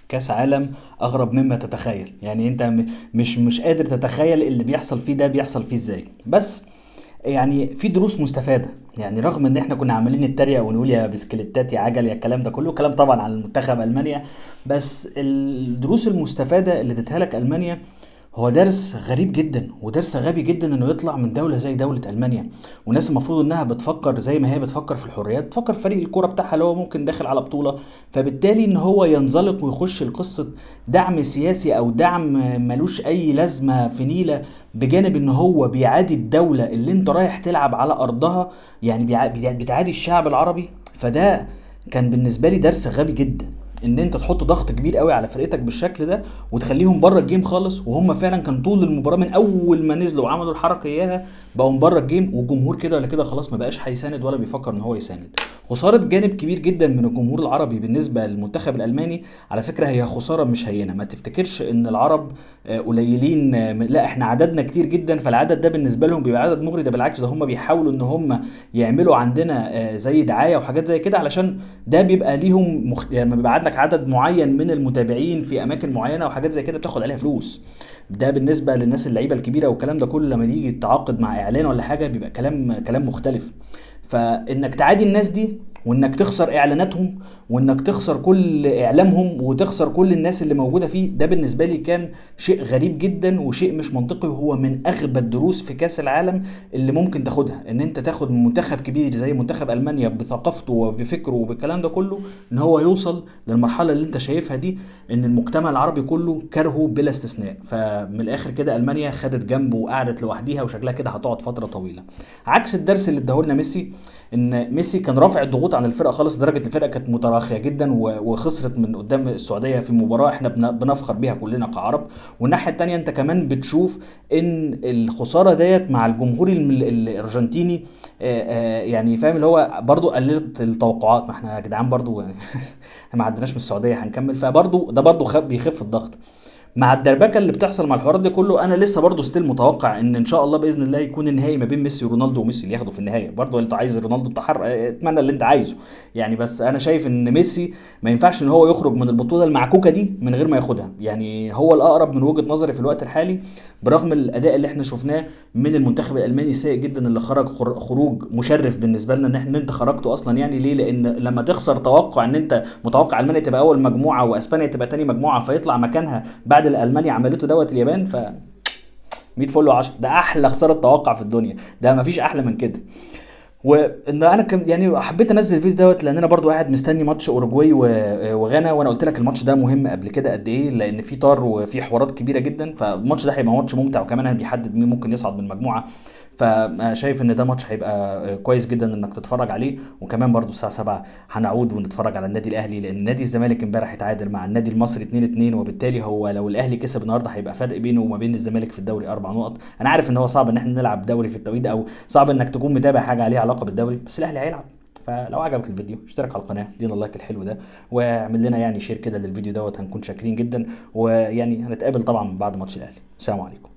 كاس عالم اغرب مما تتخيل. يعني انت مش قادر تتخيل اللي بيحصل فيه ده بيحصل فيه ازاي. بس يعني في دروس مستفادة. يعني رغم ان احنا كنا عمالين نتريق ونقول يا بسكليتات يا عجل يا الكلام ده كله كلام طبعا عن المنتخب المانيا، بس الدروس المستفادة اللي ادتها لك المانيا هو درس غريب جدا ودرس غبي جدا انه يطلع من دولة زي دولة المانيا، وناس المفروض انها بتفكر زي ما هي بتفكر في الحريات، بتفكر في فريق الكوره بتاعها اللي هو ممكن داخل على بطولة. فبالتالي ان هو ينزلق ويخش القصة دعم سياسي او دعم ملوش اي لازمة في نيلة، بجانب ان هو بيعادي الدولة اللي انت رايح تلعب على ارضها. يعني بتعادي الشعب العربي. فده كان بالنسبة لي درس غبي جدا، ان انت تحط ضغط كبير قوي على فرقتك بالشكل ده وتخليهم بره الجيم خالص، وهم فعلا كان طول المباراه من اول ما نزلوا وعملوا الحركه اياها بقوا بره الجيم، والجمهور كده ولا كده خلاص ما بقاش هيساند ولا بيفكر ان هو يساند. خساره جانب كبير جدا من الجمهور العربي بالنسبه للمنتخب الالماني على فكره هي خساره مش هينه. ما تفتكرش ان العرب قليلين، لا احنا عددنا كتير جدا، فالعدد ده بالنسبه لهم بيبقى عدد مغري. ده بالعكس، ده هم بيحاولوا ان هم يعملوا عندنا زي دعايه وحاجات زي كده، علشان ده بيبقى ليهم يعني بيبقى عندك عدد معين من المتابعين في اماكن معينه وحاجات زي كده بتاخد عليها فلوس. ده بالنسبه للناس اللعيبه الكبيره والكلام ده كله لما تيجي تتعاقد مع اعلان ولا حاجه بيبقى كلام مختلف. فانك تعادي الناس دي وانك تخسر اعلاناتهم وانك تخسر كل اعلامهم وتخسر كل الناس اللي موجوده فيه، ده بالنسبه لي كان شيء غريب جدا وشيء مش منطقي، وهو من اغبى الدروس في كاس العالم اللي ممكن تاخدها. ان انت تاخد من منتخب كبير زي منتخب المانيا بثقافته وبفكره وبالكلام ده كله ان هو يوصل للمرحله اللي انت شايفها دي، ان المجتمع العربي كله كرهه بلا استثناء. فمن الاخر كده المانيا خدت جنبه وقعدت لوحديها وشكلها كده هتقعد فتره طويله. عكس الدرس اللي اداهولنا ميسي، ان ميسي كان رافع الضغوط عن الفرقه خالص لدرجه الفرقه كانت متراخيه جدا وخسرت من قدام السعوديه في مباراه احنا بنفخر بيها كلنا كعرب. والناحيه التانيه انت كمان بتشوف ان الخساره ديت مع الجمهور الارجنتيني يعني فاهم اللي هو برضو قللت التوقعات. ما احنا يا جدعان برضو يعني ما عدناش من السعوديه هنكمل، فبرضو ده برضو بيخف الضغط. مع الدربكه اللي بتحصل مع الحوارات دي كله انا لسه برضو ستيل متوقع ان شاء الله باذن الله يكون النهائي ما بين ميسي ورونالدو، وميسي اللي ياخده في النهايه. برضو انت عايز رونالدو انتحر، اتمنى اللي انت عايزه يعني. بس انا شايف ان ميسي ما ينفعش ان هو يخرج من البطوله المعكوكه دي من غير ما ياخدها. يعني هو الاقرب من وجهه نظري في الوقت الحالي، برغم الاداء اللي احنا شفناه من المنتخب الالماني السيء جدا اللي خرج خروج مشرف بالنسبه لنا ان انت خرجته اصلا. يعني ليه؟ لان لما تخسر توقع ان انت متوقع المانيا تبقى اول مجموعه واسبانيا تبقى تاني مجموعه فيطلع مكانها بعد الالمانيا عملته دوت اليابان، ف 100 فل و10. ده احلى خساره توقع في الدنيا، ده مفيش احلى من كده. وان انا كم يعني حبيت انزل الفيديو دوت لان انا برضو قاعد مستني ماتش اوروجواي وغانا، وانا قلت لك الماتش ده مهم قبل كده قد ايه، لان في طار وفي حوارات كبيره جدا. فالماتش ده هيبقى ماتش ممتع، وكمان بيحدد مين ممكن يصعد من المجموعه. فشايف ان ده ماتش هيبقى كويس جدا انك تتفرج عليه. وكمان برضو الساعه 7 هنعود ونتفرج على النادي الاهلي، لان نادي الزمالك امبارح اتعادل مع النادي المصري 2-2، وبالتالي هو لو الاهلي كسب النهارده هيبقى فرق بينه وما بين الزمالك في الدوري 4 نقط. انا عارف ان هو صعب ان احنا نلعب دوري في التوقيت ده، او صعب انك تكون متابع حاجه عليها علاقه بالدوري، بس الاهلي هيلعب. فلو عجبك الفيديو اشترك على القناه، ادينا اللايك الحلو ده، واعمل لنا يعني شير كده للفيديو دوت، هنكون شاكرين جدا. ويعني هنتقابل طبعا بعد ماتش الاهلي. السلام عليكم.